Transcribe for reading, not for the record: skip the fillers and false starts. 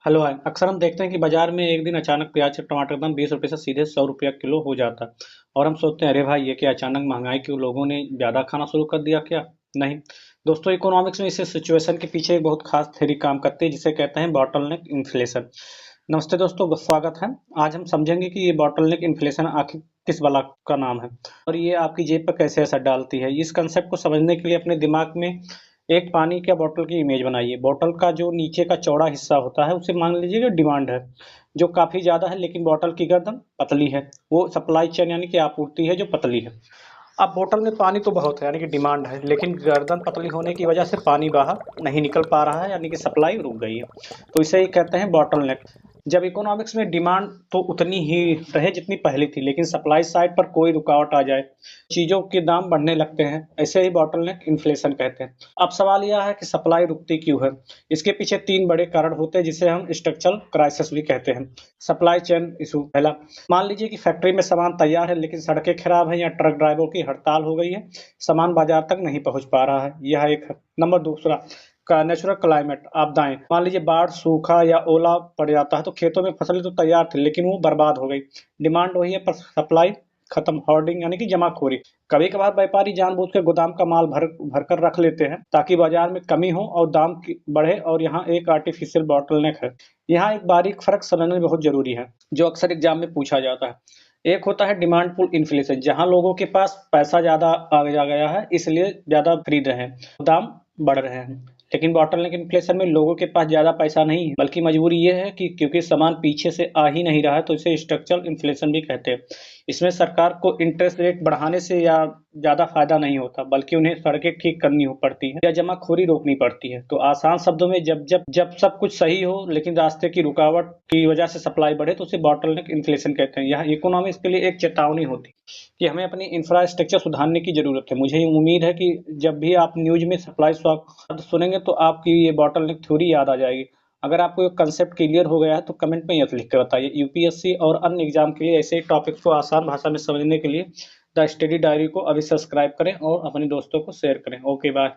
Hello hi. अक्सर हम देखते हैं कि बाजार में एक दिन अचानक प्याज और टमाटर का दाम 20 रुपए से सीधे 100 रुपया किलो हो जाता है। और हम सोचते हैं अरे भाई ये क्या अचानक महंगाई क्यों, लोगों ने ज्यादा खाना शुरू कर दिया क्या? नहीं दोस्तों, इकोनॉमिक्स में इस सिचुएशन के पीछे एक बहुत खास थ्योरी काम करती है जिसे कहते हैं बॉटलनेक इन्फ्लेशन। नमस्ते दोस्तों, स्वागत है। आज हम समझेंगे कि ये बॉटलनेक इन्फ्लेशन आखिर किस बला का नाम है और ये आपकी जेब पर कैसे असर डालती है। इस कंसेप्ट को समझने के लिए अपने दिमाग में एक पानी के बोतल की इमेज बनाइए। बोतल का जो नीचे का चौड़ा हिस्सा होता है उसे मान लीजिएगा डिमांड है, जो काफी ज्यादा है, लेकिन बोतल की गर्दन पतली है। वो सप्लाई चेन यानी कि आपूर्ति है जो पतली है। अब बोतल में पानी तो बहुत है यानी कि डिमांड है, लेकिन गर्दन पतली होने की वजह से पानी बाहर नहीं निकल पा रहा है यानी कि सप्लाई रुक गई है। तो इसे ही कहते हैं बॉटल नेक। जब इकोनॉमिक्स में डिमांड तो उतनी ही रहे जितनी पहले थी, लेकिन सप्लाई साइड पर कोई रुकावट आ जाए, चीजों के दाम बढ़ने लगते हैं, ऐसे ही बॉटलनेक इन्फ्लेशन कहते हैं। अब सवाल यह है कि सप्लाई रुकती क्यों है। इसके पीछे तीन बड़े कारण होते हैं जिसे हम स्ट्रक्चरल क्राइसिस भी कहते हैं। सप्लाई चेन इशू पहला, मान लीजिए कि फैक्ट्री में सामान तैयार है लेकिन सड़कें खराब है या ट्रक ड्राइवरों की हड़ताल हो गई है, सामान बाजार तक नहीं पहुंच पा रहा है, यह एक है। नंबर दूसरा का नेचुरल क्लाइमेट आपदाएं, मान लीजिए बाढ़, सूखा या ओला पड़ जाता है तो खेतों में फसलें तो तैयार थी लेकिन वो बर्बाद हो गई। डिमांड वही है पर सप्लाई खत्म। होर्डिंग यानी कि जमाखोरी, कभी कभार व्यापारी जानबूझ के गोदाम का माल भर भर कर रख लेते हैं ताकि बाजार में कमी हो और दाम बढ़े। और यहाँ एक आर्टिफिशियल बॉटलनेक है। यहाँ एक बारीक फर्क समझना बहुत जरूरी है जो अक्सर एग्जाम में पूछा जाता है। एक होता है डिमांड पुल इन्फ्लेशन, जहां लोगों के पास पैसा ज्यादा आ गया है इसलिए ज्यादा खरीद रहे हैं, दाम बढ़ रहे हैं। लेकिन बॉटलनेक इन्फ्लेशन में लोगों के पास ज्यादा पैसा नहीं है, बल्कि मजबूरी ये है कि क्योंकि सामान पीछे से आ ही नहीं रहा है, तो इसे स्ट्रक्चरल इन्फ्लेशन भी कहते हैं। इसमें सरकार को इंटरेस्ट रेट बढ़ाने से या ज्यादा फायदा नहीं होता, बल्कि उन्हें सड़कें ठीक करनी हो पड़ती है या जमाखोरी रोकनी पड़ती है। तो आसान शब्दों में जब जब जब सब कुछ सही हो लेकिन रास्ते की रुकावट की वजह से सप्लाई बढ़े तो उसे बॉटलनेक इन्फ्लेशन कहते हैं। यह इकोनॉमिक्स के लिए एक चेतावनी होती है कि हमें अपनी इंफ्रास्ट्रक्चर सुधारने की जरूरत है। मुझे उम्मीद है कि जब भी आप न्यूज में सप्लाई शॉक सुनेंगे तो आपकी ये बॉटलनेक थ्योरी याद आ जाएगी। अगर आपको ये कंसेप्ट क्लियर हो गया है तो कमेंट में यस लिख के बताइए। यूपीएससी और अन्य एग्जाम के लिए ऐसे ही टॉपिक्स को आसान भाषा में समझने के लिए द स्टडी डायरी को अभी सब्सक्राइब करें और अपने दोस्तों को शेयर करें। Okay bye.